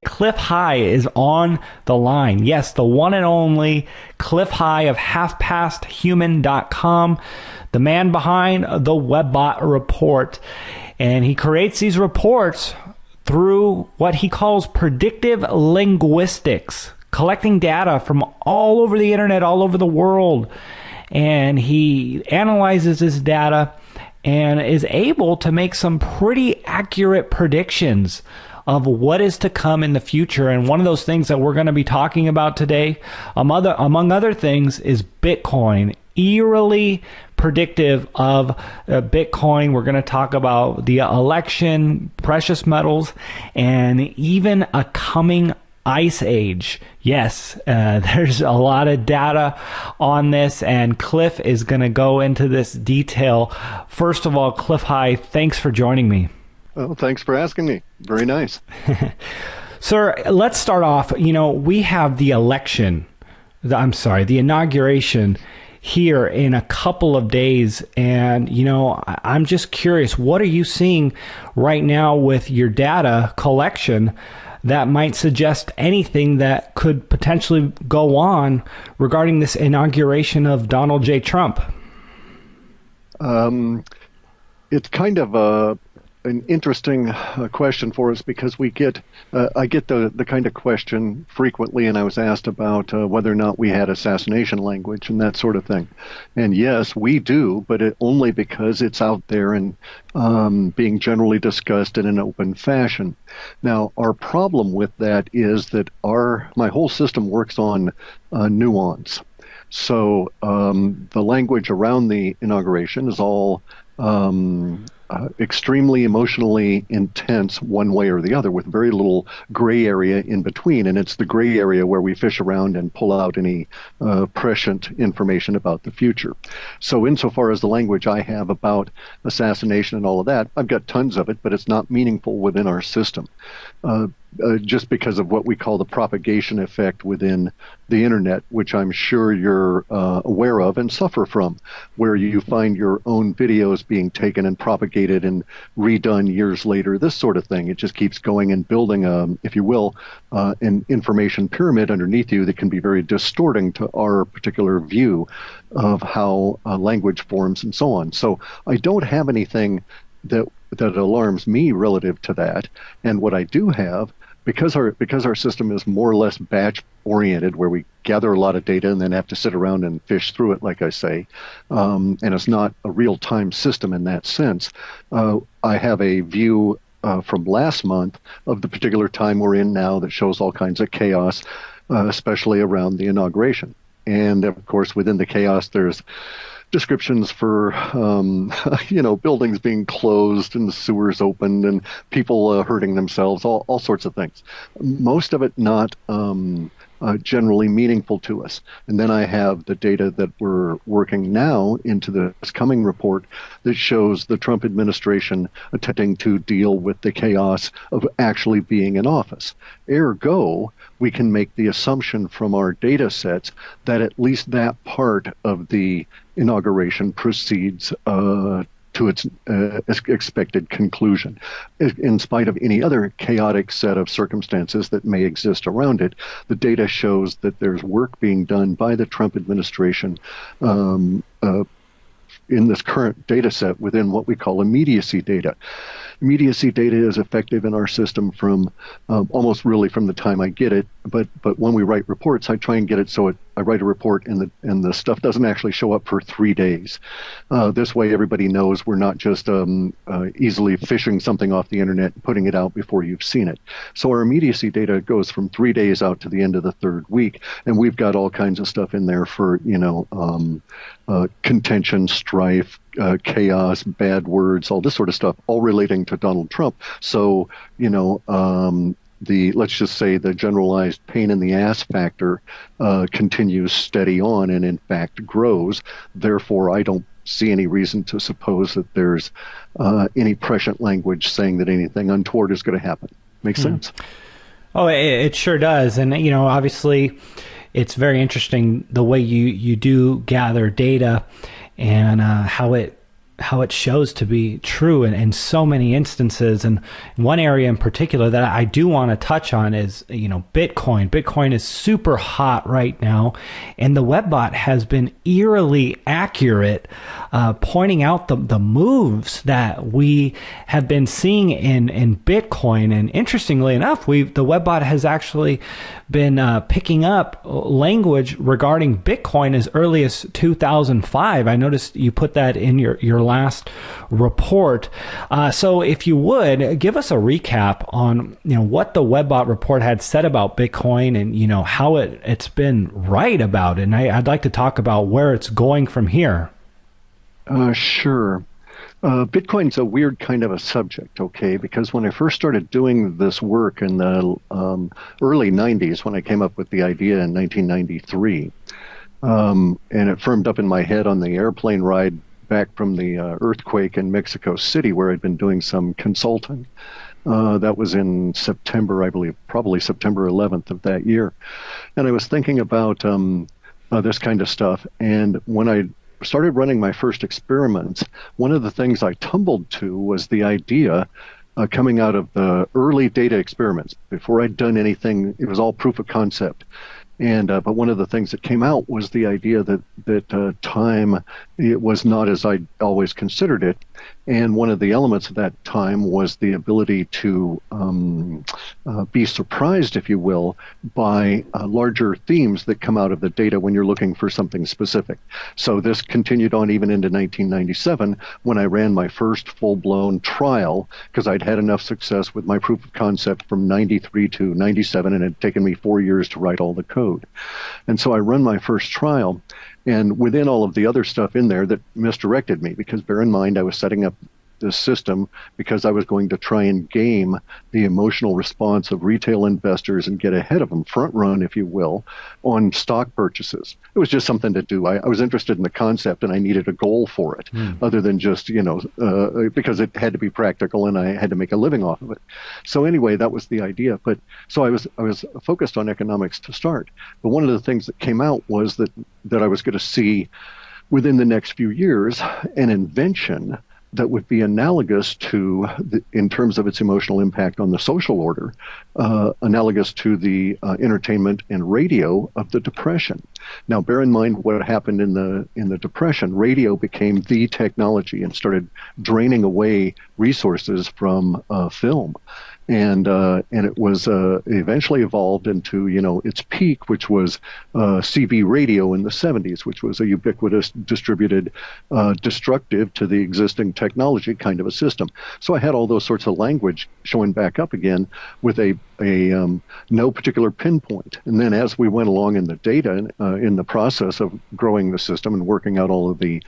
Clif High is on the line. Yes, the one and only Clif High of halfpasthuman.com, the man behind the Webbot report. And he creates these reports through what he calls predictive linguistics, collecting data from all over the internet, all over the world. And he analyzes this data and is able to make some pretty accurate predictions of what is to come in the future. And one of those things that we're going to be talking about today, among other things, is Bitcoin. Eerily predictive of Bitcoin. We're going to talk about the election, precious metals, and even a coming ice age. Yes, there's a lot of data on this, and Clif is going to go into this detail. First of all, Clif High, thanks for joining me. Well, thanks for asking me. Very nice. Sir, let's start off. We have the inauguration here in a couple of days. And, I'm just curious, what are you seeing right now with your data collection that might suggest anything that could potentially go on regarding this inauguration of Donald J. Trump? It's kind of an interesting question for us, because I get the kind of question frequently, and I was asked about whether or not we had assassination language and that sort of thing. And yes, we do, but only because it's out there and being generally discussed in an open fashion. Now, our problem with that is that my whole system works on nuance. So the language around the inauguration is all extremely emotionally intense one way or the other, with very little gray area in between. And it's the gray area where we fish around and pull out any prescient information about the future. So insofar as the language I have about assassination and all of that, I've got tons of it, but it's not meaningful within our system. Just because of what we call the propagation effect within the internet, which I'm sure you're aware of and suffer from, where you find your own videos being taken and propagated and redone years later, this sort of thing. It just keeps going and building, if you will, an information pyramid underneath you that can be very distorting to our particular view of how language forms and so on. So I don't have anything that alarms me relative to that. And what I do have, because our system is more or less batch oriented, where we gather a lot of data and then have to sit around and fish through it, like I say, and it's not a real-time system in that sense, I have a view from last month of the particular time we're in now that shows all kinds of chaos, especially around the inauguration. And of course, within the chaos, there's descriptions for, buildings being closed and the sewers opened and people hurting themselves, all sorts of things. Most of it not generally meaningful to us. And then I have the data that we're working now into this coming report that shows the Trump administration attempting to deal with the chaos of actually being in office. Ergo, we can make the assumption from our data sets that at least that part of the inauguration proceeds to its expected conclusion. In spite of any other chaotic set of circumstances that may exist around it, the data shows that there's work being done by the Trump administration in this current data set within what we call immediacy data. Immediacy data is effective in our system from almost really from the time I get it, but when we write reports, I try and get it so I write a report and the stuff doesn't actually show up for 3 days. This way everybody knows we're not just easily fishing something off the internet and putting it out before you've seen it. So our immediacy data goes from 3 days out to the end of the third week, and we've got all kinds of stuff in there for, contention, strife, chaos, bad words, all this sort of stuff, all relating to Donald Trump. So, let's just say the generalized pain in the ass factor continues steady on and in fact grows. Therefore, I don't see any reason to suppose that there's any prescient language saying that anything untoward is going to happen. Makes sense? Oh, it sure does. And, obviously it's very interesting the way you do gather data and how it how it shows to be true in so many instances. And one area in particular that I do want to touch on is, Bitcoin. Bitcoin is super hot right now, and the webbot has been eerily accurate, pointing out the moves that we have been seeing in Bitcoin. And interestingly enough, the webbot has actually been picking up language regarding Bitcoin as early as 2005. I noticed you put that in your last report. So if you would, give us a recap on what the webbot report had said about Bitcoin and how it's been right about it. And I'd like to talk about where it's going from here. Sure. Bitcoin's a weird kind of a subject, okay? Because when I first started doing this work in the early 90s, when I came up with the idea in 1993, and it firmed up in my head on the airplane ride back from the earthquake in Mexico City, where I'd been doing some consulting. That was in September, I believe, probably September 11th of that year. And I was thinking about this kind of stuff. And when I started running my first experiments, one of the things I tumbled to was the idea coming out of the early data experiments. Before I'd done anything, it was all proof of concept. And but one of the things that came out was the idea that time, it was not as I always considered it, and one of the elements of that time was the ability to be surprised, if you will, by larger themes that come out of the data when you're looking for something specific. So this continued on even into 1997 when I ran my first full-blown trial, because I'd had enough success with my proof of concept from 93 to 97, and it had taken me 4 years to write all the code. And so I run my first trial, and within all of the other stuff in there that misdirected me, because bear in mind I was setting up this system because I was going to try and game the emotional response of retail investors and get ahead of them, front run, if you will, on stock purchases. It was just something to do. I was interested in the concept, and I needed a goal for it, other than just, because it had to be practical and I had to make a living off of it. So anyway, that was the idea. But so I was focused on economics to start. But one of the things that came out was that I was going to see within the next few years an invention that would be analogous to, in terms of its emotional impact on the social order, analogous to the entertainment and radio of the Depression. Now, bear in mind what happened in the Depression. Radio became the technology and started draining away resources from film. And it was eventually evolved into, its peak, which was CB radio in the 70s, which was a ubiquitous, distributed, destructive to the existing technology kind of a system. So I had all those sorts of language showing back up again with a no particular pinpoint. And then as we went along in the data, in the process of growing the system and working out all of the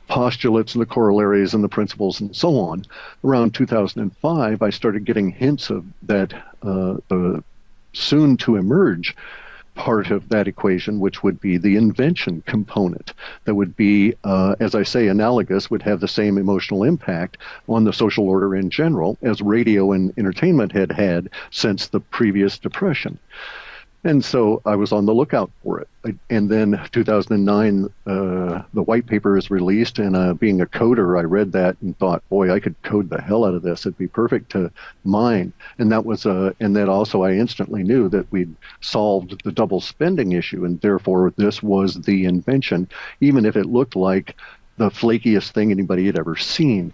postulates and the corollaries and the principles and so on, around 2005, I started getting hints of that the soon to emerge part of that equation, which would be the invention component that would be, as I say, analogous, would have the same emotional impact on the social order in general as radio and entertainment had had since the previous Depression. And so I was on the lookout for it. And then 2009, the white paper is released, and being a coder, I read that and thought, boy, I could code the hell out of this. It'd be perfect to mine. And that was, and then also I instantly knew that we'd solved the double spending issue, and therefore this was the invention, even if it looked like the flakiest thing anybody had ever seen.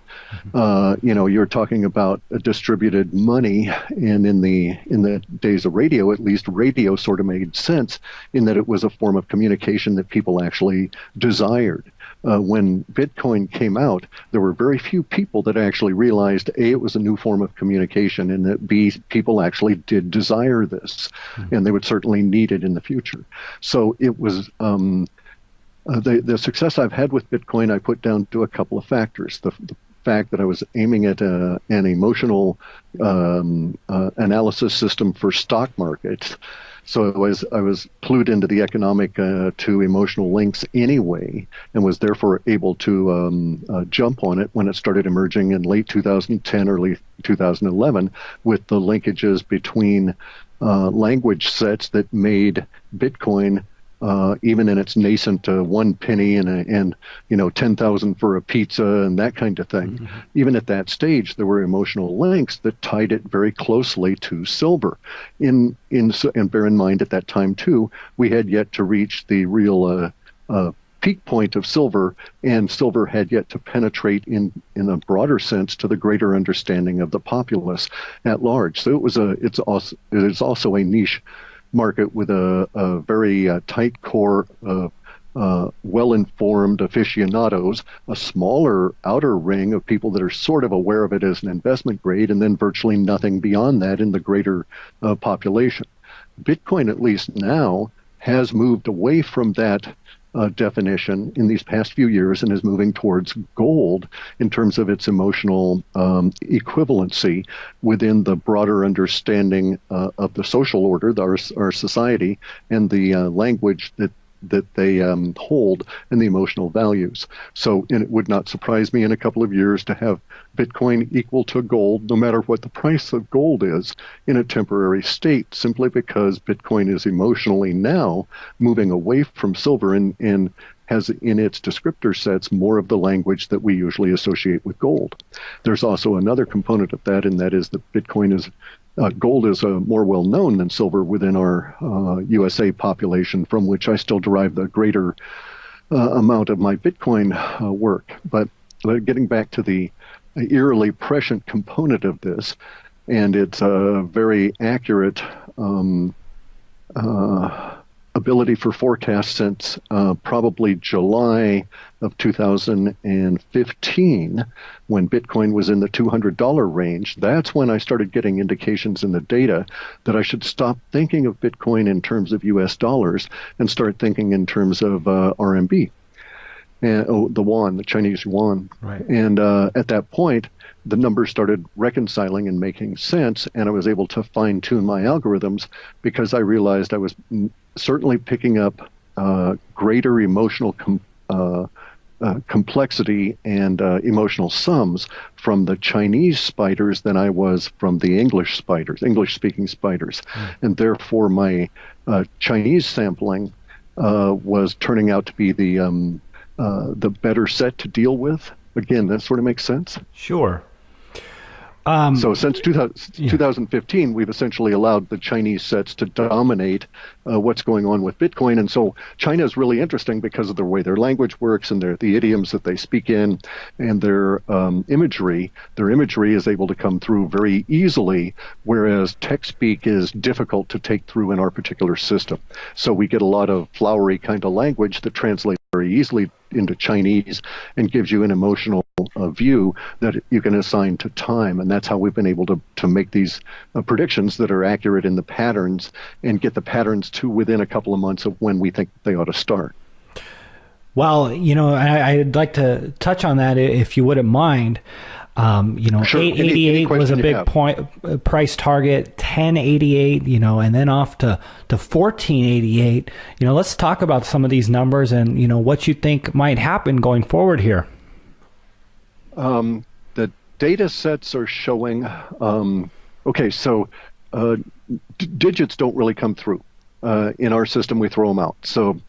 You're talking about a distributed money, and in the days of radio, at least, radio sort of made sense in that it was a form of communication that people actually desired. When Bitcoin came out, there were very few people that actually realized, A, it was a new form of communication, and that B, people actually did desire this, and they would certainly need it in the future. So it was the success I've had with Bitcoin, I put down to a couple of factors. The fact that I was aiming at an emotional analysis system for stock markets. So I was clued into the economic to emotional links anyway, and was therefore able to jump on it when it started emerging in late 2010, early 2011, with the linkages between language sets that made Bitcoin even in its nascent 1 penny and 10,000 for a pizza and that kind of thing. Mm-hmm. Even at that stage, there were emotional links that tied it very closely to silver. And bear in mind, at that time too, we had yet to reach the real peak point of silver, and silver had yet to penetrate in a broader sense to the greater understanding of the populace at large. So it is also a niche market with a very tight core of well-informed aficionados, a smaller outer ring of people that are sort of aware of it as an investment grade, and then virtually nothing beyond that in the greater population. Bitcoin, at least now, has moved away from that definition in these past few years and is moving towards gold in terms of its emotional equivalency within the broader understanding of the social order, our society, and the language that they hold and the emotional values. So it would not surprise me in a couple of years to have Bitcoin equal to gold, no matter what the price of gold is, in a temporary state, simply because Bitcoin is emotionally now moving away from silver and has in its descriptor sets more of the language that we usually associate with gold. There's also another component of that, and that is that gold is more well known than silver within our USA population, from which I still derive the greater amount of my Bitcoin work. But getting back to the eerily prescient component of this, and its very accurate ability for forecast since probably July of 2015, when Bitcoin was in the $200 range. That's when I started getting indications in the data that I should stop thinking of Bitcoin in terms of US dollars and start thinking in terms of RMB. And the yuan, the Chinese yuan. Right. And at that point, the numbers started reconciling and making sense, and I was able to fine-tune my algorithms because I realized I was certainly picking up greater emotional complexity and emotional sums from the Chinese spiders than I was from the English-speaking spiders. And therefore, my Chinese sampling was turning out to be the better set to deal with. Again, that sort of makes sense. Sure. So since 2015, we've essentially allowed the Chinese sets to dominate what's going on with Bitcoin. And so China is really interesting because of the way their language works and the idioms that they speak in and their imagery. Their imagery is able to come through very easily, whereas text speak is difficult to take through in our particular system. So we get a lot of flowery kind of language that translates very easily into Chinese and gives you an emotional view that you can assign to time. And that's how we've been able to make these predictions that are accurate in the patterns and get the patterns to within a couple of months of when we think they ought to start. Well, I'd like to touch on that if you wouldn't mind. Sure. 888 was a big price target, 1088, and then off to 1488. Let's talk about some of these numbers and, what you think might happen going forward here. The data sets are showing, digits don't really come through. In our system, we throw them out. So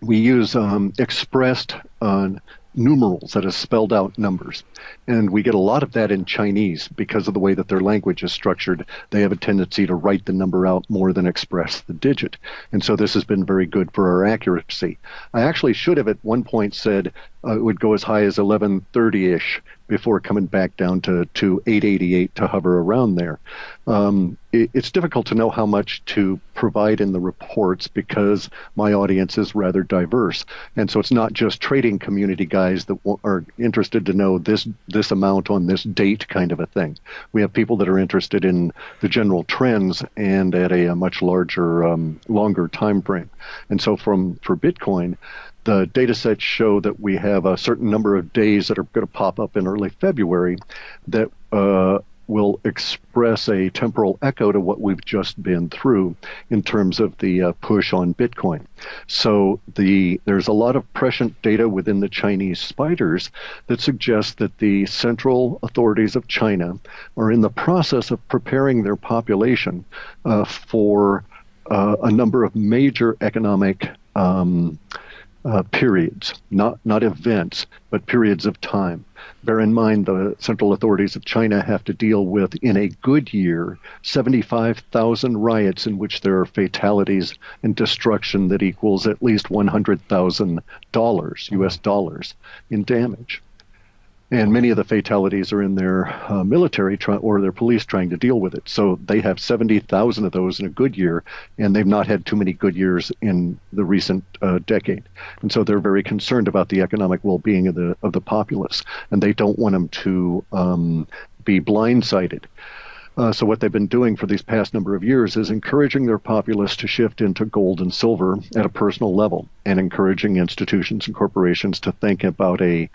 we use expressed numerals, that is spelled out numbers. And we get a lot of that in Chinese because of the way that their language is structured. They have a tendency to write the number out more than express the digit. And so this has been very good for our accuracy. I actually should have at one point said it would go as high as 1130-ish before coming back down to 888 to hover around there. It's difficult to know how much to provide in the reports because my audience is rather diverse. And so it's not just trading community guys that are interested to know this amount on this date kind of a thing. We have people that are interested in the general trends and at a much larger, longer time frame. And so for Bitcoin, the data sets show that we have a certain number of days that are going to pop up in early February that will express a temporal echo to what we've just been through in terms of the push on Bitcoin. So there's a lot of prescient data within the Chinese spiders that suggests that the central authorities of China are in the process of preparing their population for a number of major economic periods, not events, but periods of time. Bear in mind, the central authorities of China have to deal with, in a good year, 75,000 riots in which there are fatalities and destruction that equals at least $100,000, US dollars, in damage. And many of the fatalities are in their military or their police trying to deal with it. So they have 70,000 of those in a good year, and they've not had too many good years in the recent decade. And so they're very concerned about the economic well-being of the populace, and they don't want them to be blindsided. So what they've been doing for these past number of years is encouraging their populace to shift into gold and silver at a personal level, and encouraging institutions and corporations to think about a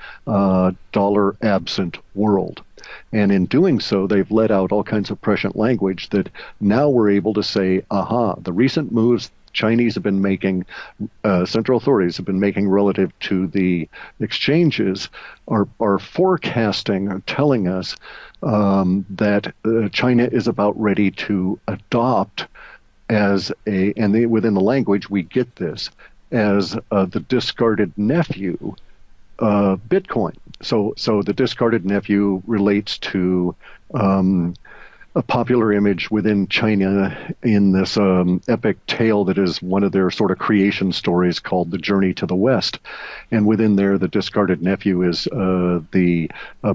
dollar-absent world. And in doing so, they've let out all kinds of prescient language that now we're able to say, aha, the recent moves Chinese have been making, central authorities have been making relative to the exchanges are forecasting or telling us that China is about ready to adopt within the language we get this, as the discarded nephew, Bitcoin. So the discarded nephew relates to a popular image within China in this epic tale that is one of their sort of creation stories called The Journey to the West. And within there, the discarded nephew is the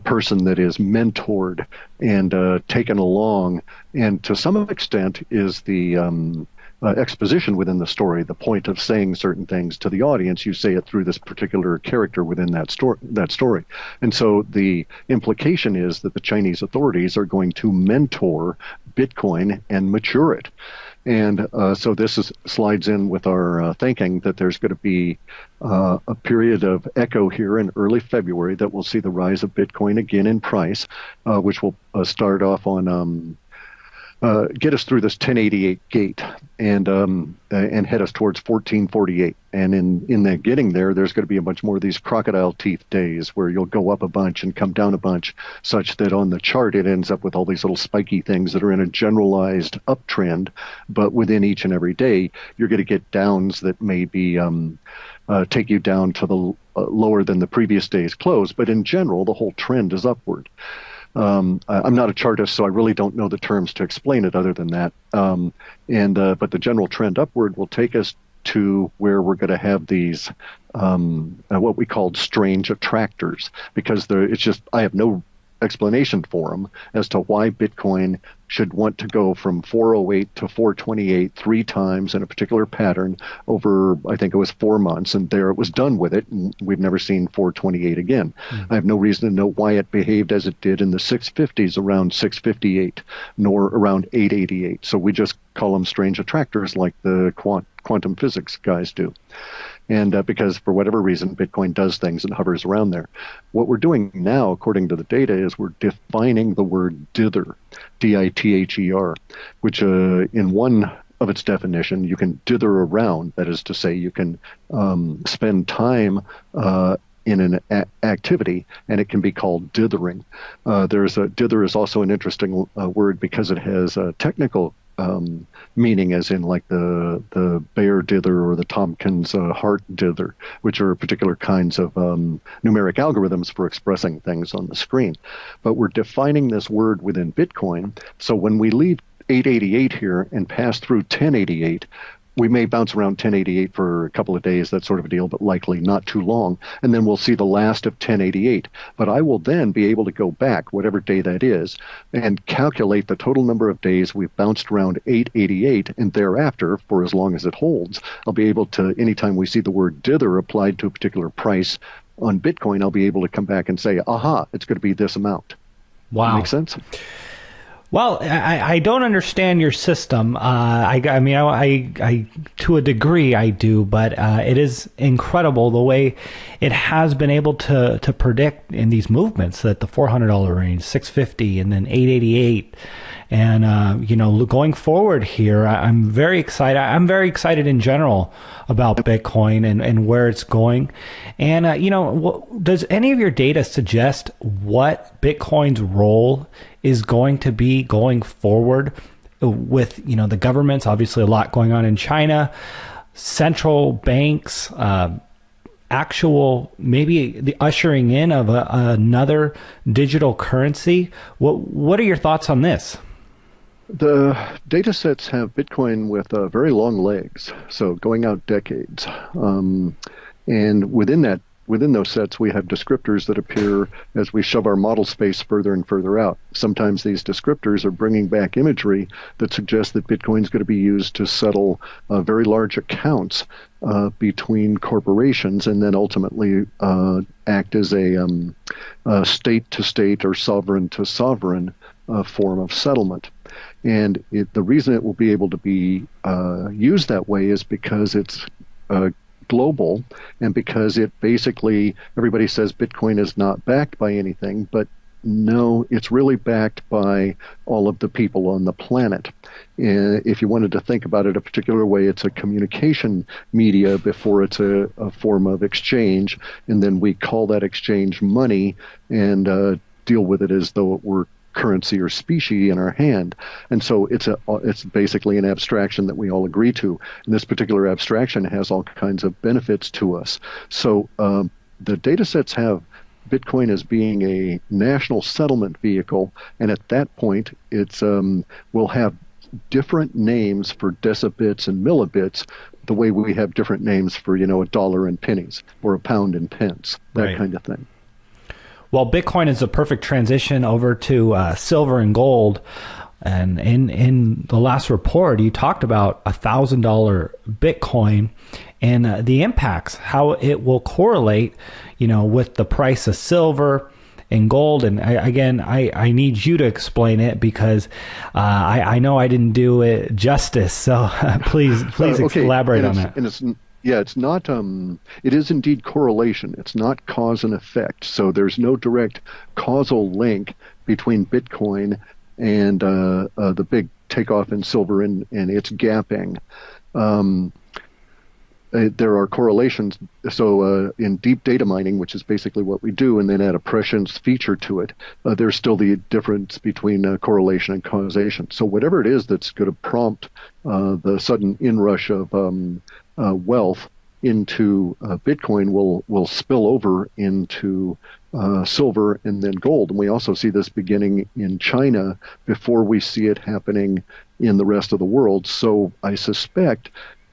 person that is mentored and taken along, and to some extent is the exposition within the story, the point of saying certain things to the audience. You say it through this particular character within that story. And so the implication is that the Chinese authorities are going to mentor Bitcoin and mature it. And so this slides in with our thinking that there's going to be a period of echo here in early February that will see the rise of Bitcoin again in price, which will start off on get us through this 1088 gate and head us towards 1448. And in that getting there, there's going to be a bunch more of these crocodile teeth days where you'll go up a bunch and come down a bunch, such that on the chart it ends up with all these little spiky things that are in a generalized uptrend. But within each and every day, you're going to get downs that may be take you down to the lower than the previous day's close. But in general, the whole trend is upward. I'm not a chartist, so I really don't know the terms to explain it other than that. But the general trend upward will take us to where we're going to have these what we called strange attractors, because I have no explanation for them as to why Bitcoin should want to go from 408 to 428 three times in a particular pattern over, I think it was 4 months, and there it was done with it, and we've never seen 428 again. I have no reason to know why it behaved as it did in the 650s around 658, nor around 888. So we just call them strange attractors like the quantum physics guys do. And because for whatever reason, Bitcoin does things and hovers around there. What we're doing now, according to the data, is we're defining the word dither, D-I-T-H-E-R, which in one of its definition, you can dither around. That is to say, you can spend time in an activity, and it can be called dithering. Dither is also an interesting word because it has a technical meaning, as in like the Bayer dither or the Tompkins heart dither, which are particular kinds of numeric algorithms for expressing things on the screen. But we're defining this word within Bitcoin. So when we leave 888 here and pass through 1088, we may bounce around 1088 for a couple of days, that sort of a deal, but likely not too long. And then we'll see the last of 1088. But I will then be able to go back, whatever day that is, and calculate the total number of days we've bounced around 888. And thereafter, for as long as it holds, I'll be able to, anytime we see the word dither applied to a particular price on Bitcoin, I'll be able to come back and say, aha, it's going to be this amount. Wow. Make sense? Well, I don't understand your system. I to a degree I do, but it is incredible the way it has been able to predict in these movements that the $400 range, $650, and then $888. And, going forward here, I'm very excited. I'm very excited in general about Bitcoin and where it's going. And, does any of your data suggest what Bitcoin's role is going to be going forward with, the governments? Obviously, a lot going on in China. central banks, actual maybe the ushering in of another digital currency. What are your thoughts on this? The data sets have Bitcoin with very long legs, so going out decades. And within those sets, we have descriptors that appear as we shove our model space further and further out. Sometimes these descriptors are bringing back imagery that suggests that Bitcoin is going to be used to settle very large accounts between corporations, and then ultimately act as a state-to-state or sovereign-to-sovereign form of settlement. And the reason it will be able to be used that way is because it's global, and because it basically, everybody says Bitcoin is not backed by anything, but no, it's really backed by all of the people on the planet. If you wanted to think about it a particular way, it's a communication media before it's a form of exchange, and then we call that exchange money and deal with it as though it were currency or specie in our hand. And so it's basically an abstraction that we all agree to. And this particular abstraction has all kinds of benefits to us. So the data sets have Bitcoin as being a national settlement vehicle, and at that point it's we'll have different names for decibits and millibits, the way we have different names for, a dollar and pennies, or a pound and pence, that kind of thing. Well, Bitcoin is a perfect transition over to silver and gold. And in the last report, you talked about $1,000 Bitcoin and the impacts, how it will correlate, with the price of silver and gold. And I need you to explain it, because I know I didn't do it justice. So please elaborate on that. It's not, it is indeed correlation. It's not cause and effect. So there's no direct causal link between Bitcoin and the big takeoff in silver and its gapping. There are correlations. So in deep data mining, which is basically what we do, and then add a prescience feature to it, there's still the difference between correlation and causation. So whatever it is that's going to prompt the sudden inrush of wealth into Bitcoin will spill over into silver and then gold. And we also see this beginning in China before we see it happening in the rest of the world. So I suspect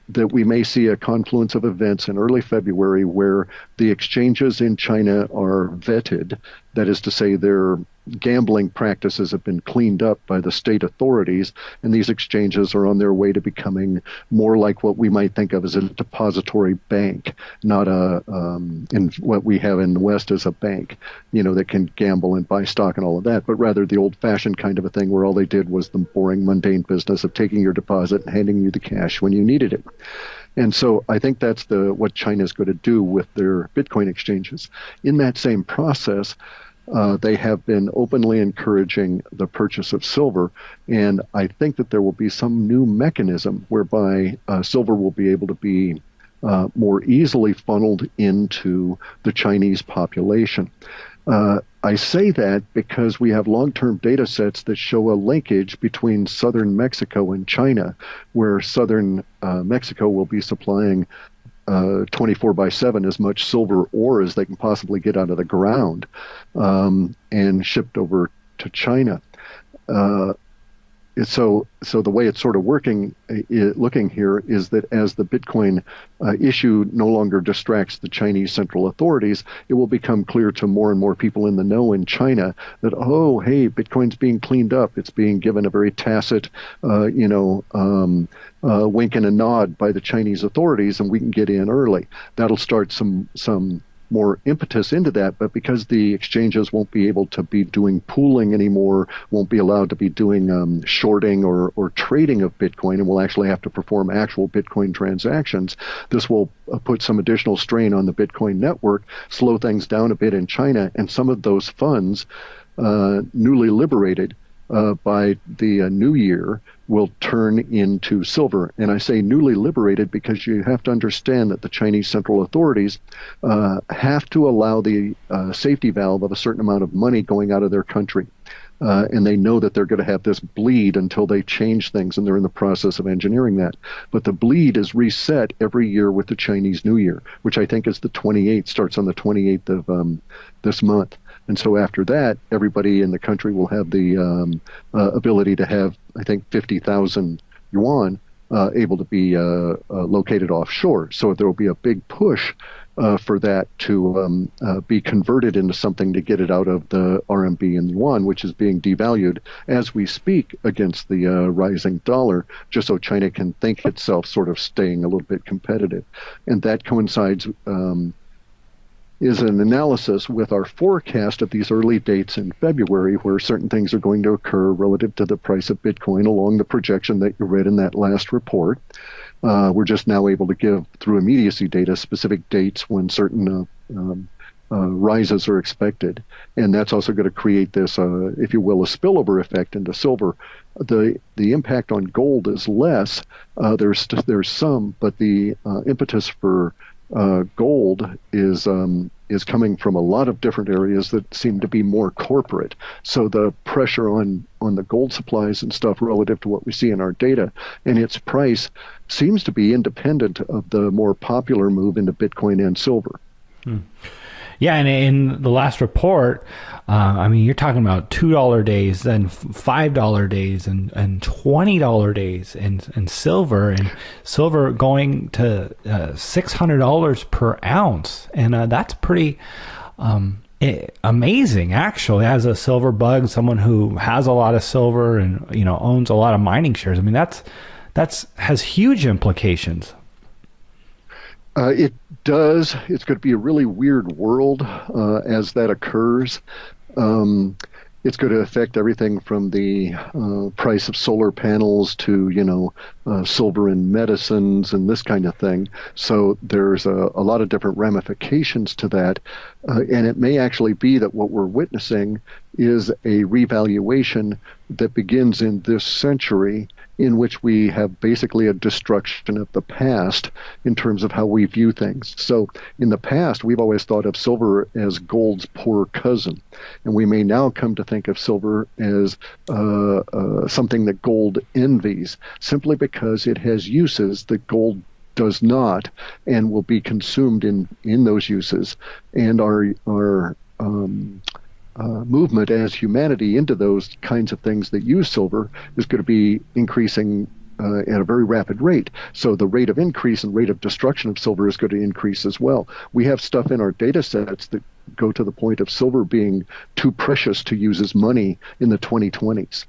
that we may see a confluence of events in early February where the exchanges in China are vetted. That is to say, their gambling practices have been cleaned up by the state authorities, and these exchanges are on their way to becoming more like what we might think of as a depository bank, not in what we have in the West as a bank, that can gamble and buy stock and all of that, but rather the old-fashioned kind of a thing where all they did was the boring, mundane business of taking your deposit and handing you the cash when you needed it. And so I think that's what China's going to do with their Bitcoin exchanges. In that same process, they have been openly encouraging the purchase of silver, and I think that there will be some new mechanism whereby silver will be able to be more easily funneled into the Chinese population. I say that because we have long-term data sets that show a linkage between southern Mexico and China, where southern Mexico will be supplying 24/7 as much silver ore as they can possibly get out of the ground and shipped over to China. So the way it's sort of looking here is that as the Bitcoin issue no longer distracts the Chinese central authorities, it will become clear to more and more people in the know in China that, oh, hey, Bitcoin's being cleaned up. It's being given a very tacit, wink and a nod by the Chinese authorities, and we can get in early. That'll start some more impetus into that, but because the exchanges won't be able to be doing pooling anymore, won't be allowed to be doing shorting or trading of Bitcoin, and will actually have to perform actual Bitcoin transactions, this will put some additional strain on the Bitcoin network, slow things down a bit in China, and some of those funds, newly liberated by the new year, will turn into silver. And I say newly liberated because you have to understand that the Chinese central authorities have to allow the safety valve of a certain amount of money going out of their country. And they know that they're going to have this bleed until they change things, and they're in the process of engineering that. But the bleed is reset every year with the Chinese New Year, which I think is the 28th, starts on the 28th of this month. And so after that, everybody in the country will have the ability to have, I think, 50,000 yuan able to be located offshore. So there will be a big push for that to be converted into something to get it out of the RMB and yuan, which is being devalued as we speak against the rising dollar, just so China can think itself sort of staying a little bit competitive. And that coincides is an analysis with our forecast of these early dates in February, where certain things are going to occur relative to the price of Bitcoin along the projection that you read in that last report. We're just now able to give, through immediacy data, specific dates when certain rises are expected. And that's also going to create this, if you will, a spillover effect into silver. The impact on gold is less. There's some, but the impetus for gold is coming from a lot of different areas that seem to be more corporate. So the pressure on the gold supplies and stuff relative to what we see in our data and its price seems to be independent of the more popular move into Bitcoin and silver. Yeah, and in the last report, I mean, you're talking about $2 days, then $5 days, and $20 days in silver, and silver going to $600 per ounce, and that's pretty amazing, actually. As a silver bug, someone who has a lot of silver and owns a lot of mining shares, I mean, that's has huge implications. It does. It's going to be a really weird world as that occurs. It's going to affect everything from the price of solar panels to, silver in medicines and this kind of thing. So there's a lot of different ramifications to that. And it may actually be that what we're witnessing is a revaluation that begins in this century, in which we have basically a destruction of the past in terms of how we view things. So in the past, we've always thought of silver as gold's poor cousin, and we may now come to think of silver as something that gold envies, simply because it has uses that gold does not, and will be consumed in those uses. And our movement as humanity into those kinds of things that use silver is going to be increasing at a very rapid rate. So the rate of increase and rate of destruction of silver is going to increase as well. We have stuff in our data sets that go to the point of silver being too precious to use as money in the 2020s,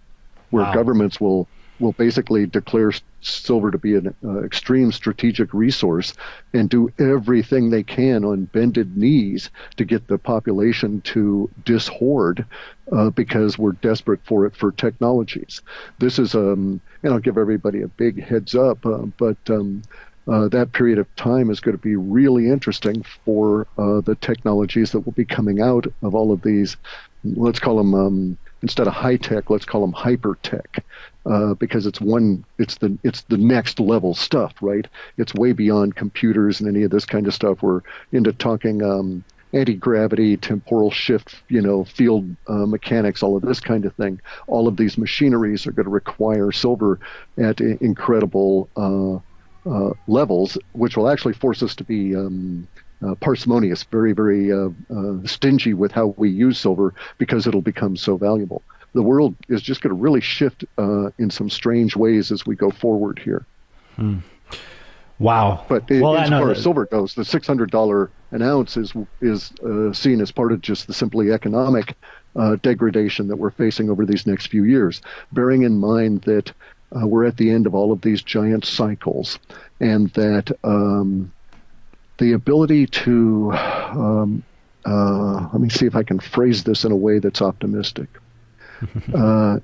where governments will basically declare silver to be an extreme strategic resource and do everything they can on bended knees to get the population to dishoard because we're desperate for it for technologies. This is, and I'll give everybody a big heads up, but that period of time is going to be really interesting for the technologies that will be coming out of all of these, let's call them, instead of high tech, let's call them hyper tech, because it's the next level stuff, right? It's way beyond computers and any of this kind of stuff. We're into talking anti-gravity, temporal shift, field mechanics, all of this kind of thing. All of these machineries are going to require silver at incredible levels, which will actually force us to be parsimonious, very, very stingy with how we use silver, because it'll become so valuable. The world is just going to really shift in some strange ways as we go forward here. Wow. But as far as silver goes, the $600 an ounce is seen as part of just the simply economic degradation that we're facing over these next few years, bearing in mind that we're at the end of all of these giant cycles, and that the ability to, let me see if I can phrase this in a way that's optimistic.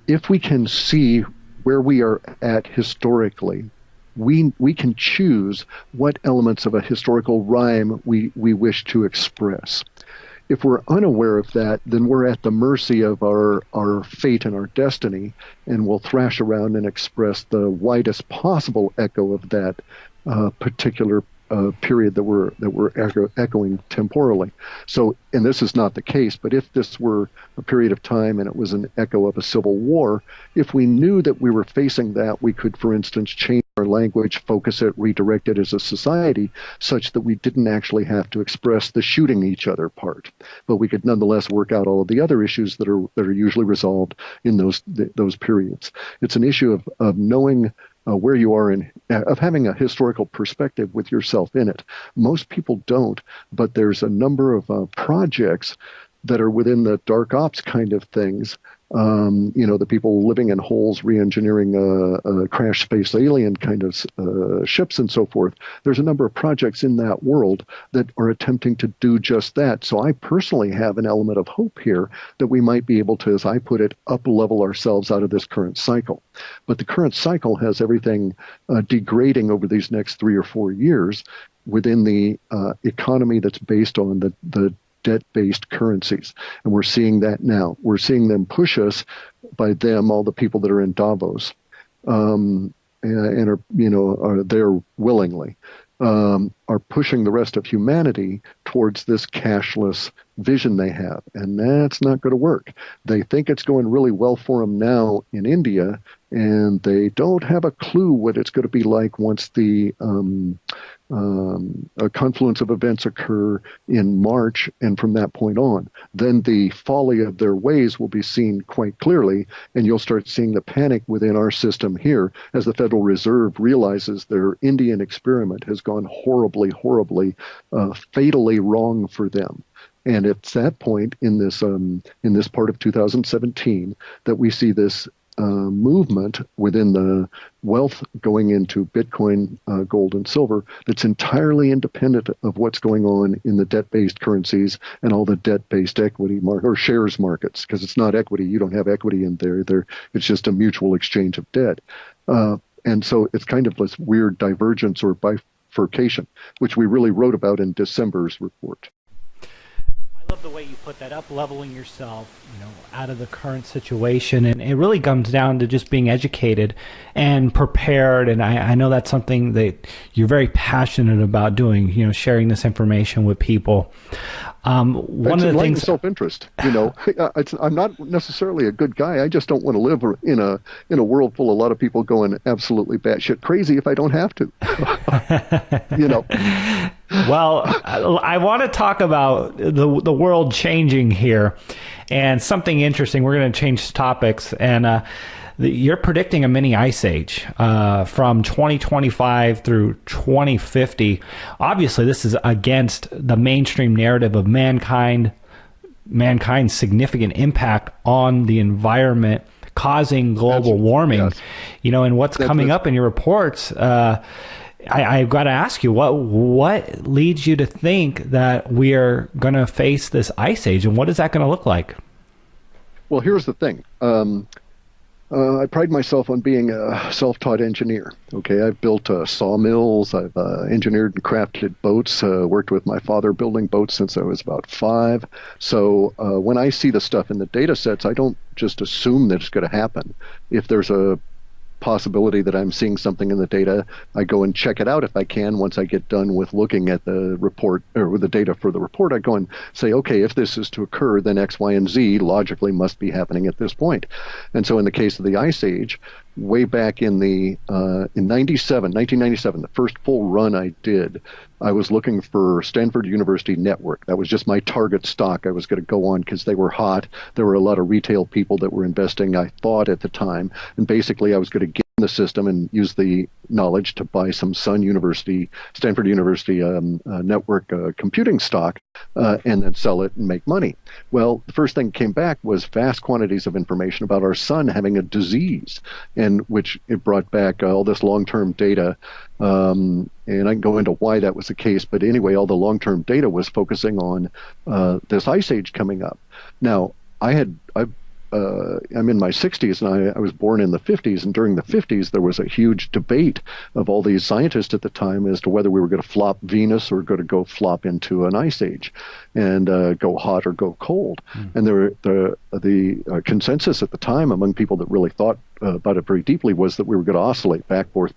If we can see where we are at historically, we can choose what elements of a historical rhyme we wish to express. If we're unaware of that, then we're at the mercy of our fate and our destiny, and we'll thrash around and express the widest possible echo of that particular period that we're echoing temporally. So, and this is not the case, but if this were a period of time and it was an echo of a civil war, if we knew that we were facing that, we could, for instance, change our language, focus it, redirect it as a society such that we didn't actually have to express the shooting each other part, but we could nonetheless work out all of the other issues that are usually resolved in those periods. It's an issue of knowing where you are of having a historical perspective with yourself in it. Most people don't, but there's a number of projects that are within the dark ops kind of things. The people living in holes, re-engineering crash space alien kind of ships and so forth. There's a number of projects in that world that are attempting to do just that. So I personally have an element of hope here that we might be able to, as I put it, up-level ourselves out of this current cycle. But the current cycle has everything degrading over these next 3 or 4 years within the economy that's based on the debt-based currencies. And we're seeing that now. We're seeing them push us, by them, all the people that are in Davos, and are there willingly, are pushing the rest of humanity towards this cashless vision they have. And that's not going to work. They think it's going really well for them now in India, and they don't have a clue what it's going to be like once the a confluence of events occur in March, and from that point on, then the folly of their ways will be seen quite clearly, and you'll start seeing the panic within our system here as the Federal Reserve realizes their Indian experiment has gone horribly, fatally wrong for them. And it's that point in this part of 2017 that we see this movement within the wealth going into Bitcoin, gold, and silver that's entirely independent of what's going on in the debt-based currencies and all the debt-based equity or shares markets, because it's not equity. You don't have equity in there. It's just a mutual exchange of debt. And so it's kind of this weird divergence or bifurcation, which we really wrote about in December's report. I love the way you put that up, leveling yourself, out of the current situation, and it really comes down to just being educated and prepared. And I know that's something that you're very passionate about doing, sharing this information with people. One of the things, self-interest. I'm not necessarily a good guy. I just don't want to live in a world full of a lot of people going absolutely batshit crazy if I don't have to. Well, I want to talk about the world changing here, and something interesting. We're going to change topics, and you're predicting a mini ice age from 2025 through 2050. Obviously, this is against the mainstream narrative of mankind's significant impact on the environment, causing global warming. Yes. And what's coming up in your reports. I've got to ask you, what leads you to think that we are going to face this ice age, and what is that going to look like? Well, here's the thing. I pride myself on being a self-taught engineer. Okay, I've built sawmills, I've engineered and crafted boats, worked with my father building boats since I was about 5. So when I see the stuff in the data sets, I don't just assume that it's going to happen. If there's a possibility that I'm seeing something in the data, I go and check it out if I can. Once I get done with looking at the report or with the data for the report, I go and say, okay, if this is to occur, then X, Y, and Z logically must be happening at this point. And so in the case of the Ice Age, way back in 1997, the first full run I did, I was looking for Stanford University Network. That was just my target stock I was going to go on because they were hot. There were a lot of retail people that were investing, I thought, at the time. And basically, I was going to get in the system and use the knowledge to buy some Stanford University network computing stock and then sell it and make money. Well, the first thing that came back was vast quantities of information about our sun having a disease, and which it brought back all this long-term data. And I can go into why that was the case, but anyway, all the long-term data was focusing on this ice age coming up. Now, I'm in my 60s, and I was born in the 50s, and during the 50s, there was a huge debate of all these scientists at the time as to whether we were going to flop Venus or going to go flop into an ice age and go hot or go cold. And the consensus at the time among people that really thought about it very deeply was that we were going to oscillate back, forth,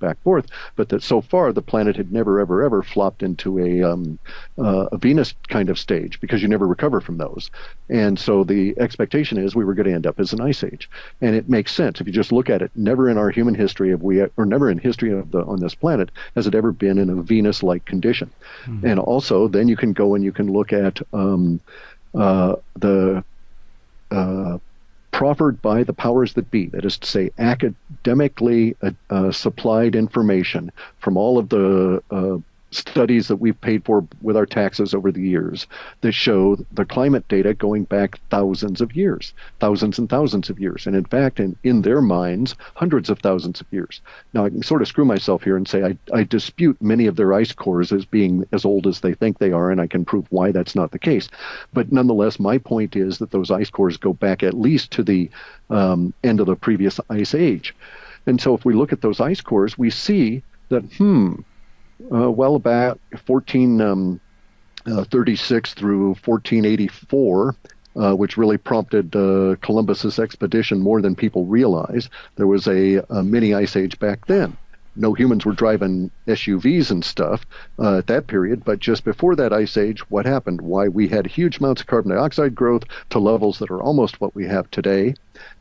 but that so far the planet had never, ever, ever flopped into a Venus kind of stage, because you never recover from those. And so the expectation is we were going to end up as an ice age. And it makes sense. If you just look at it, never in our human history never in history on this planet has it ever been in a Venus-like condition. Mm-hmm. And also, then you can go and you can look at the proffered by the powers that be, that is to say, academically supplied information from all of the studies that we've paid for with our taxes over the years that show the climate data going back thousands and thousands of years. And in fact, in their minds, hundreds of thousands of years. Now, I can sort of screw myself here and say I dispute many of their ice cores as being as old as they think they are, and I can prove why that's not the case. But nonetheless, my point is that those ice cores go back at least to the end of the previous ice age. And so if we look at those ice cores, we see that, well, about 1436 through 1484, which really prompted Columbus's expedition more than people realize, there was a mini ice age back then. No humans were driving SUVs and stuff at that period, but just before that ice age, what happened? Why, we had huge amounts of carbon dioxide growth to levels that are almost what we have today.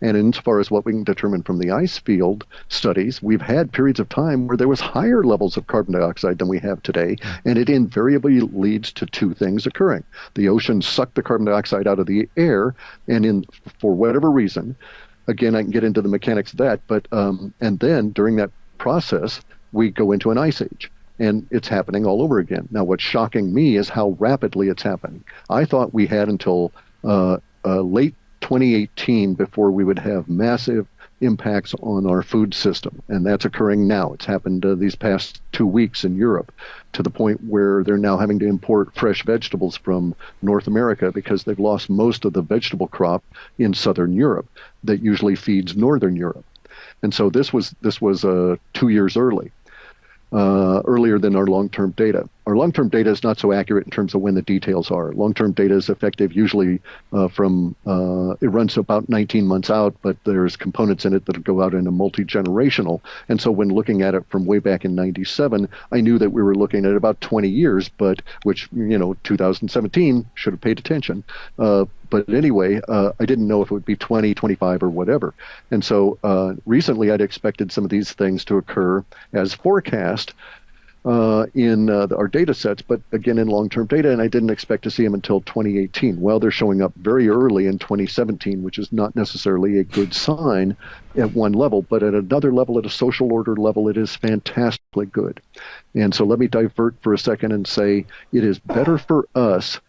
And insofar as what we can determine from the ice field studies, we've had periods of time where there was higher levels of carbon dioxide than we have today, and it invariably leads to two things occurring. The oceans suck the carbon dioxide out of the air, and for whatever reason, again, I can get into the mechanics of that, but and then during that process, we go into an ice age, and it's happening all over again. Now, what's shocking me is how rapidly it's happening. I thought we had until late 2018 before we would have massive impacts on our food system, and that's occurring now. It's happened these past 2 weeks in Europe, to the point where they're now having to import fresh vegetables from North America because they've lost most of the vegetable crop in southern Europe that usually feeds northern Europe. And so this was 2 years earlier than our long-term data. Our long-term data is not so accurate in terms of when the details are. Long-term data is effective usually it runs about 19 months out, but there's components in it that go out in a multi-generational. And so when looking at it from way back in 97, I knew that we were looking at about 20 years, but which, 2017 should have paid attention. But anyway, I didn't know if it would be 20, 25, or whatever. And so recently I'd expected some of these things to occur as forecast in our data sets, but again in long-term data, and I didn't expect to see them until 2018. Well, they're showing up very early in 2017, which is not necessarily a good sign at one level, but at another level, at a social order level, it is fantastically good. And so let me divert for a second and say it is better for us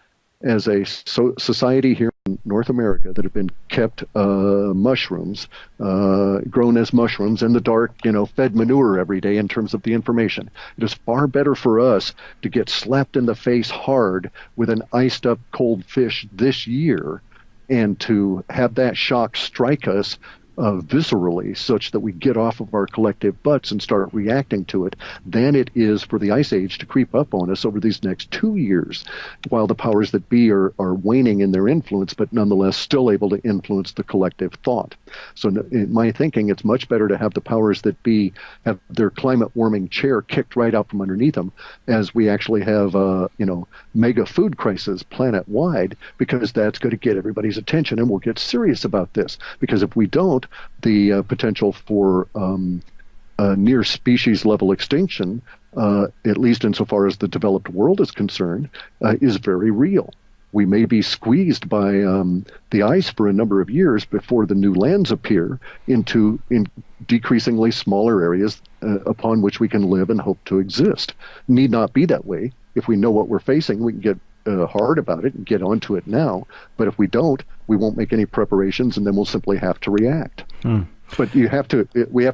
as a society here in North America that have been kept mushrooms, grown as mushrooms in the dark, fed manure every day in terms of the information. It is far better for us to get slapped in the face hard with an iced up cold fish this year and to have that shock strike us viscerally, such that we get off of our collective butts and start reacting to it, than it is for the ice age to creep up on us over these next 2 years, while the powers that be are waning in their influence, but nonetheless still able to influence the collective thought. So in my thinking, it's much better to have the powers that be have their climate warming chair kicked right out from underneath them, as we actually have mega food crisis planet wide, because that's going to get everybody's attention, and we'll get serious about this. Because if we don't, the potential for near species level extinction, at least insofar as the developed world is concerned, is very real. We may be squeezed by the ice for a number of years before the new lands appear in decreasingly smaller areas upon which we can live and hope to exist. Need not be that way. If we know what we're facing, we can get hard about it and get onto it now. But if we don't, we won't make any preparations, and then we'll simply have to react. But we have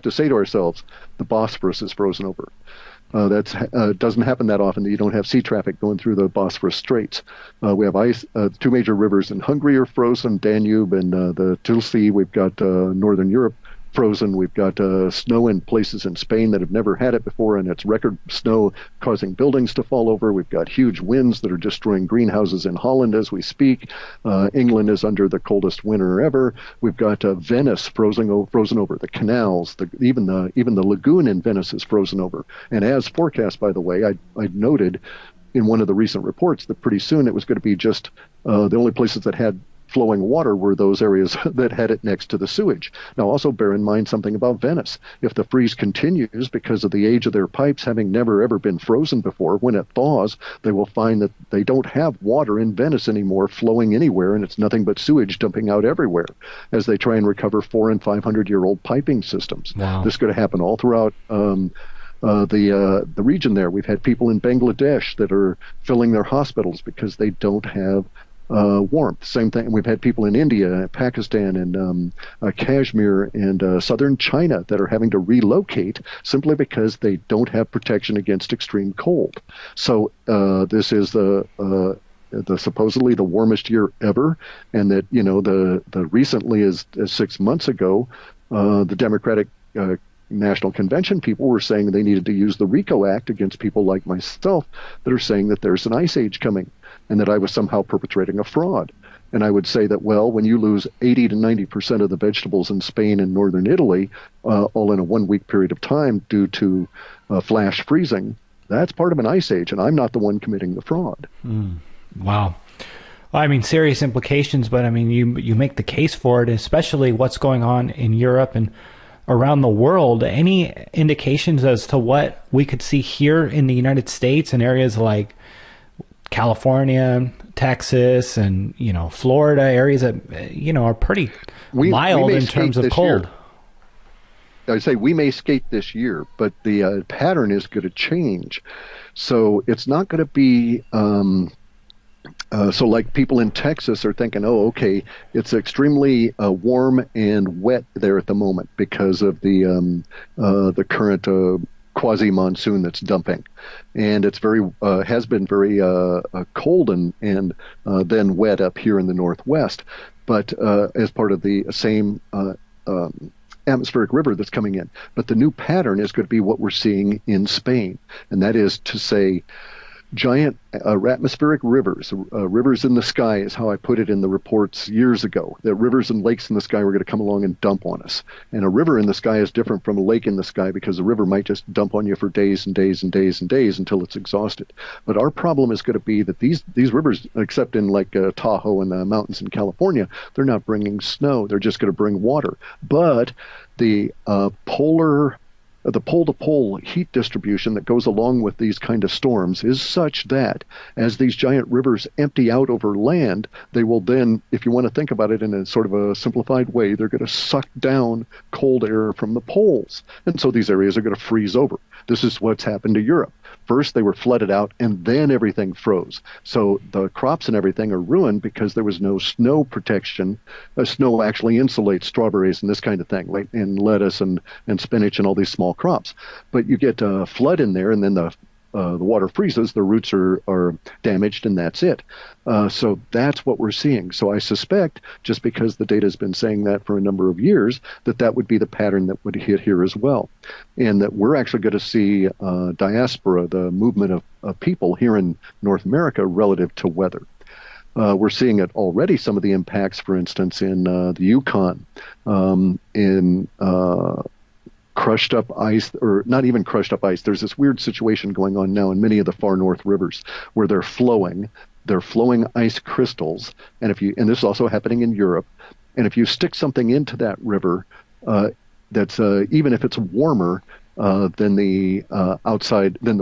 to say to ourselves, the Bosphorus is frozen over. That doesn't happen that often that you don't have sea traffic going through the Bosphorus Straits. We have ice. Two major rivers in Hungary are frozen, Danube and the Tule Sea. We've got Northern Europe frozen. We've got snow in places in Spain that have never had it before, and it's record snow causing buildings to fall over. We've got huge winds that are destroying greenhouses in Holland as we speak. England is under the coldest winter ever. We've got Venice frozen over. The canals, even the lagoon in Venice is frozen over. And as forecast, by the way, I noted in one of the recent reports that pretty soon it was going to be just the only places that had flowing water were those areas that had it next to the sewage. Now, also bear in mind something about Venice. If the freeze continues because of the age of their pipes having never ever been frozen before, when it thaws, they will find that they don't have water in Venice anymore flowing anywhere, and it's nothing but sewage dumping out everywhere as they try and recover 400- and 500-year-old piping systems. Wow. This is going to happen all throughout the region there. We've had people in Bangladesh that are filling their hospitals because they don't have warmth. Same thing. We've had people in India, Pakistan, and Kashmir, and southern China that are having to relocate simply because they don't have protection against extreme cold. So this is the supposedly the warmest year ever, and that the recently as 6 months ago, the Democratic National Convention people were saying they needed to use the RICO Act against people like myself that are saying that there's an ice age coming and that I was somehow perpetrating a fraud. And I would say that, well, when you lose 80 to 90% of the vegetables in Spain and northern Italy, all in a 1 week period of time due to flash freezing, that's part of an ice age, and I'm not the one committing the fraud. Wow. I mean, serious implications, but I mean, you make the case for it, especially what's going on in Europe and around the world. Any indications as to what we could see here in the United States in areas like California, Texas, and Florida, areas that are pretty mild in terms of cold? I say we may skate this year, but the pattern is going to change. So it's not going to be so like people in Texas are thinking, oh, okay, it's extremely warm and wet there at the moment because of the current quasi-monsoon that's dumping, and it's has been very cold and then wet up here in the Northwest, but as part of the same atmospheric river that's coming in. But the new pattern is going to be what we're seeing in Spain, and that is to say giant atmospheric rivers, rivers in the sky is how I put it in the reports years ago, that rivers and lakes in the sky were going to come along and dump on us. And a river in the sky is different from a lake in the sky because a river might just dump on you for days and days and days and days until it's exhausted. But our problem is going to be that these rivers, except in like Tahoe and the mountains in California, they're not bringing snow. They're just going to bring water. But the pole-to-pole heat distribution that goes along with these kind of storms is such that as these giant rivers empty out over land, they will then, if you want to think about it in a sort of a simplified way, they're going to suck down cold air from the poles. And so these areas are going to freeze over. This is what's happened to Europe. First, they were flooded out, and then everything froze. So the crops and everything are ruined because there was no snow protection. Snow actually insulates strawberries and this kind of thing, right? And lettuce and spinach and all these small crops. But you get a flood in there, and then the water freezes, the roots are damaged, and that's it. So that's what we're seeing. So I suspect, just because the data has been saying that for a number of years, that would be the pattern that would hit here as well. And that we're actually going to see diaspora, the movement of people here in North America relative to weather. We're seeing it already, some of the impacts, for instance, in the Yukon, in crushed up ice, or not even crushed up ice. There's this weird situation going on now in many of the far north rivers where they're flowing ice crystals, and this is also happening in Europe. And if you stick something into that river, that's even if it's warmer than the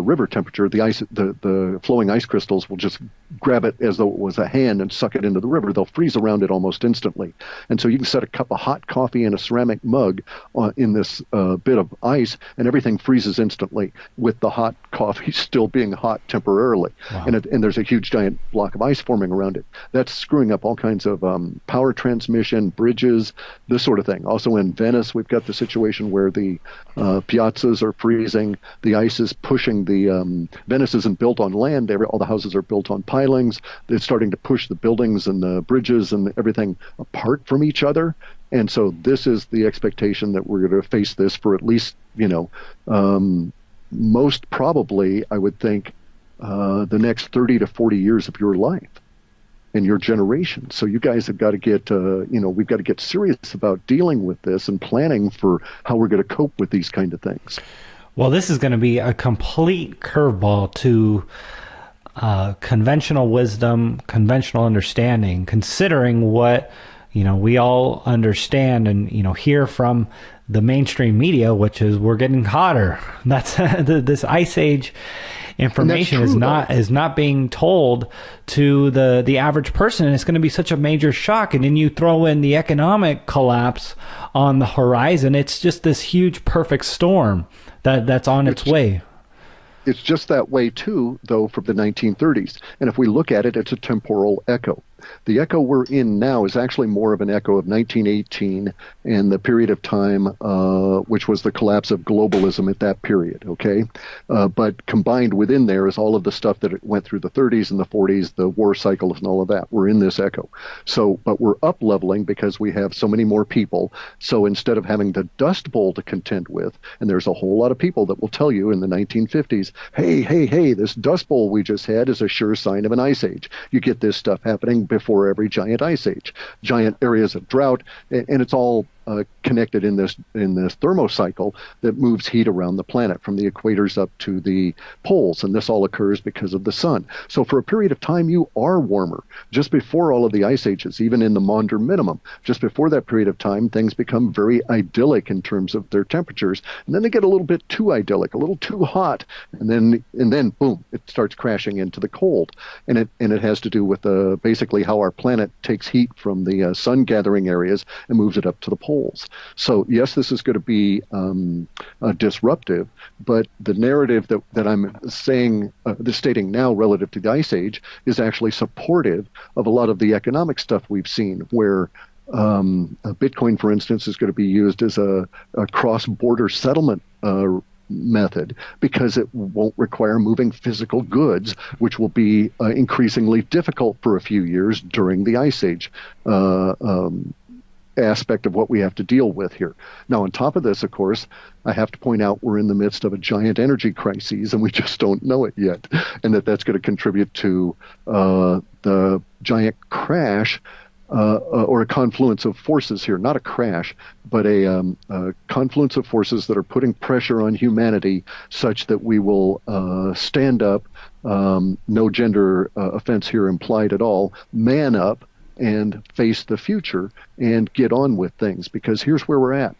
river temperature, the flowing ice crystals will just grab it as though it was a hand and suck it into the river. They'll freeze around it almost instantly. And so you can set a cup of hot coffee in a ceramic mug in this bit of ice, and everything freezes instantly with the hot coffee still being hot temporarily. Wow. And there's a huge giant block of ice forming around it. That's screwing up all kinds of power transmission, bridges, this sort of thing. Also in Venice, we've got the situation where the piazzas are freezing. The ice is pushing Venice isn't built on land. All the houses are built on pilings. It's starting to push the buildings and the bridges and everything apart from each other. And so this is the expectation that we're going to face this for at least, most probably, I would think, the next 30 to 40 years of your life and your generation. So you guys have got to get, we've got to get serious about dealing with this and planning for how we're going to cope with these kind of things. Well, this is going to be a complete curveball to conventional wisdom, conventional understanding, considering what, we all understand and, hear from the mainstream media, which is we're getting hotter. That's this ice age information is not being told to the average person, and it's going to be such a major shock. And then you throw in the economic collapse on the horizon. It's just this huge perfect storm that's on its way. It's just that way too, though, from the 1930s. And if we look at it, it's a temporal echo. The echo we're in now is actually more of an echo of 1918 and the period of time, which was the collapse of globalism at that period, okay? But combined within there is all of the stuff that went through the 30s and the 40s, the war cycles and all of that. We're in this echo. So, but we're up-leveling because we have so many more people. So instead of having the Dust Bowl to contend with, and there's a whole lot of people that will tell you in the 1950s, hey, this Dust Bowl we just had is a sure sign of an ice age. You get this stuff happening before every giant ice age, giant areas of drought, and it's all connected in this thermocycle that moves heat around the planet from the equators up to the poles, and this all occurs because of the sun. So for a period of time, you are warmer. Just before all of the ice ages, even in the Maunder minimum, just before that period of time, things become very idyllic in terms of their temperatures, and then they get a little bit too idyllic, a little too hot, and then boom, it starts crashing into the cold, and it has to do with basically how our planet takes heat from the sun gathering areas and moves it up to the poles. So yes, this is going to be disruptive, but the narrative that I'm stating now relative to the Ice Age is actually supportive of a lot of the economic stuff we've seen, where Bitcoin, for instance, is going to be used as a cross-border settlement method because it won't require moving physical goods, which will be increasingly difficult for a few years during the Ice Age aspect of what we have to deal with here. Now, on top of this, of course, I have to point out we're in the midst of a giant energy crisis, and we just don't know it yet, and that's going to contribute to the giant crash or a confluence of forces here, not a crash, but a confluence of forces that are putting pressure on humanity such that we will stand up, no gender offense here implied at all, man up, and face the future and get on with things, because here's where we're at.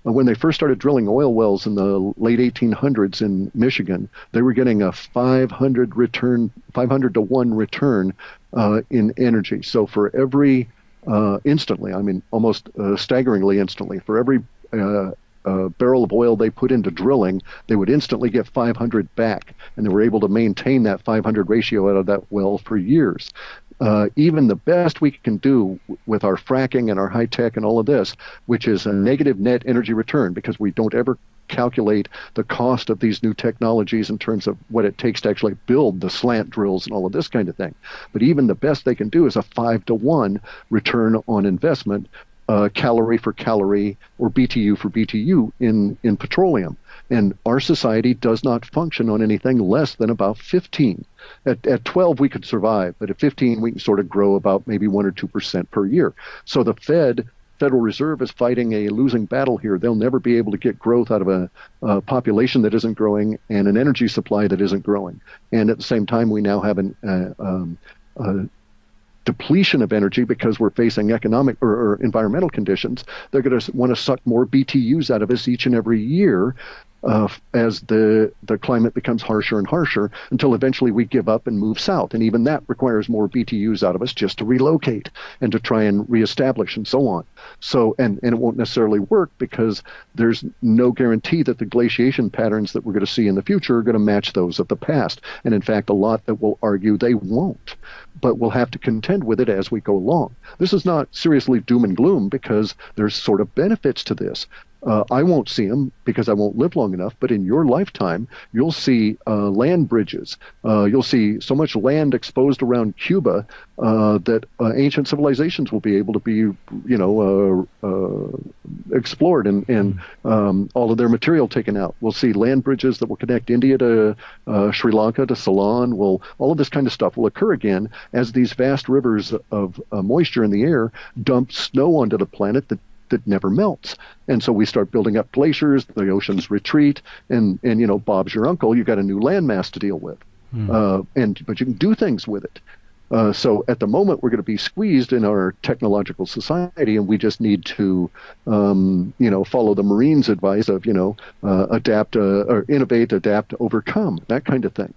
When they first started drilling oil wells in the late 1800s in Michigan, they were getting a 500 to 1 return in energy. So for every instantly, I mean almost staggeringly instantly, for every barrel of oil they put into drilling, they would instantly get 500 back, and they were able to maintain that 500 ratio out of that well for years. Even the best we can do with our fracking and our high tech and all of this, which is a negative net energy return, because we don't ever calculate the cost of these new technologies in terms of what it takes to actually build the slant drills and all of this kind of thing. But even the best they can do is a 5 to 1 return on investment, calorie for calorie or BTU for BTU in petroleum. And our society does not function on anything less than about 15. At 12, we could survive, but at 15, we can sort of grow about maybe 1 or 2% per year. So the Federal Reserve is fighting a losing battle here. They'll never be able to get growth out of a population that isn't growing and an energy supply that isn't growing. And at the same time, we now have a depletion of energy because we're facing economic or environmental conditions. They're going to want to suck more BTUs out of us each and every year as the climate becomes harsher and harsher, until eventually we give up and move south. And even that requires more BTUs out of us just to relocate and to try and reestablish and so on. So, and it won't necessarily work because there's no guarantee that the glaciation patterns that we're going to see in the future are going to match those of the past. And in fact, a lot that will argue they won't. But we'll have to contend with it as we go along. This is not seriously doom and gloom, because there's sort of benefits to this. I won't see them because I won't live long enough, but in your lifetime, you'll see land bridges. You'll see so much land exposed around Cuba that ancient civilizations will be able to be, explored and all of their material taken out. We'll see land bridges that will connect India to Sri Lanka to Ceylon. All of this kind of stuff will occur again as these vast rivers of moisture in the air dump snow onto the planet that never melts. And so we start building up glaciers, the oceans retreat, and Bob's your uncle, you got a new landmass to deal with. But you can do things with it. So at the moment, we're going to be squeezed in our technological society, and we just need to, follow the Marines' advice of, adapt, or innovate, adapt, overcome, that kind of thing.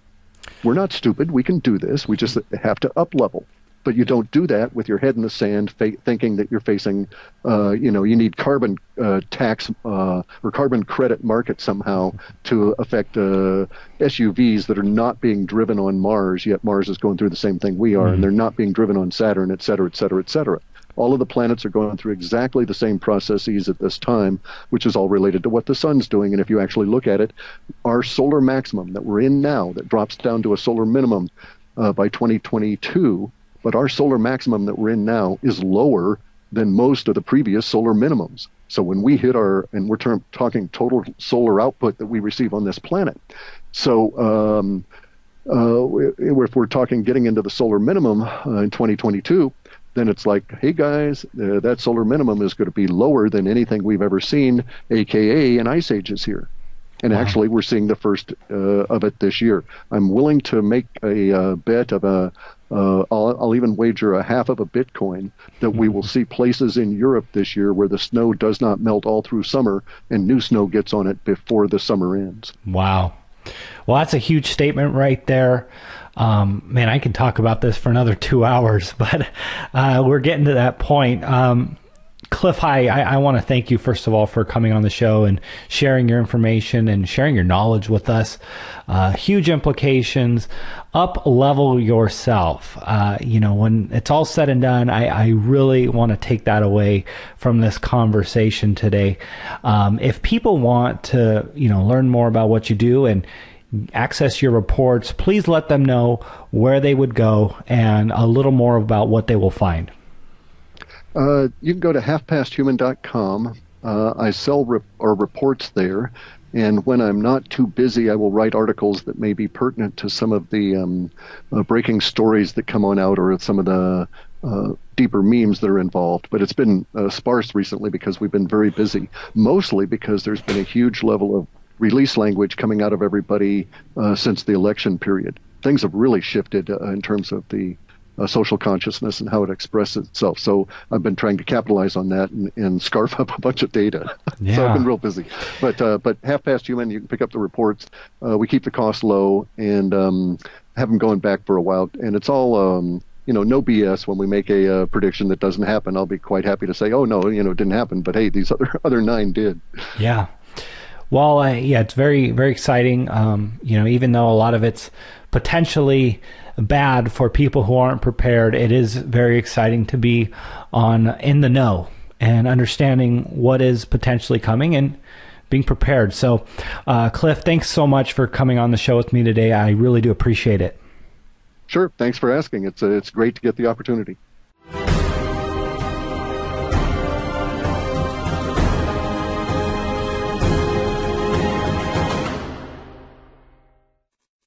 We're not stupid. We can do this. We just have to up level. But you don't do that with your head in the sand, thinking that you're facing, you need carbon tax or carbon credit market somehow to affect SUVs that are not being driven on Mars, yet Mars is going through the same thing we are, and they're not being driven on Saturn, et cetera, et cetera, et cetera. All of the planets are going through exactly the same processes at this time, which is all related to what the sun's doing. And if you actually look at it, our solar maximum that we're in now, that drops down to a solar minimum by 2022, but our solar maximum that we're in now is lower than most of the previous solar minimums. So when we hit and we're talking total solar output that we receive on this planet. So if we're talking getting into the solar minimum in 2022, then it's like, hey guys, that solar minimum is going to be lower than anything we've ever seen, aka an ice age is here. And actually, we're seeing the first of it this year. I'm willing to make a bet of I'll even wager a half of a Bitcoin that we will see places in Europe this year where the snow does not melt all through summer and new snow gets on it before the summer ends. Wow. Well, that's a huge statement right there. Man, I can talk about this for another 2 hours, but we're getting to that point. Clif, I want to thank you, first of all, for coming on the show and sharing your information and sharing your knowledge with us. Huge implications. Up level yourself. When it's all said and done, I really want to take that away from this conversation today. If people want to, learn more about what you do and access your reports, please let them know where they would go and a little more about what they will find. You can go to halfpasthuman.com. I sell reports there, and when I'm not too busy, I will write articles that may be pertinent to some of the breaking stories that come on out or some of the deeper memes that are involved. But it's been sparse recently because we've been very busy, mostly because there's been a huge level of release language coming out of everybody since the election period. Things have really shifted in terms of the social consciousness and how it expresses itself. So I've been trying to capitalize on that and scarf up a bunch of data. Yeah. So I've been real busy. But Half Past Human, you can pick up the reports. We keep the cost low and have them going back for a while. And it's all, no BS. When we make a prediction that doesn't happen, I'll be quite happy to say, oh, no, it didn't happen. But hey, these other 9 did. Yeah. Well, it's very, very exciting. Even though a lot of it's potentially bad for people who aren't prepared, it is very exciting to be in the know and understanding what is potentially coming and being prepared. So, Clif, thanks so much for coming on the show with me today. I really do appreciate it. Sure. Thanks for asking. It's great to get the opportunity.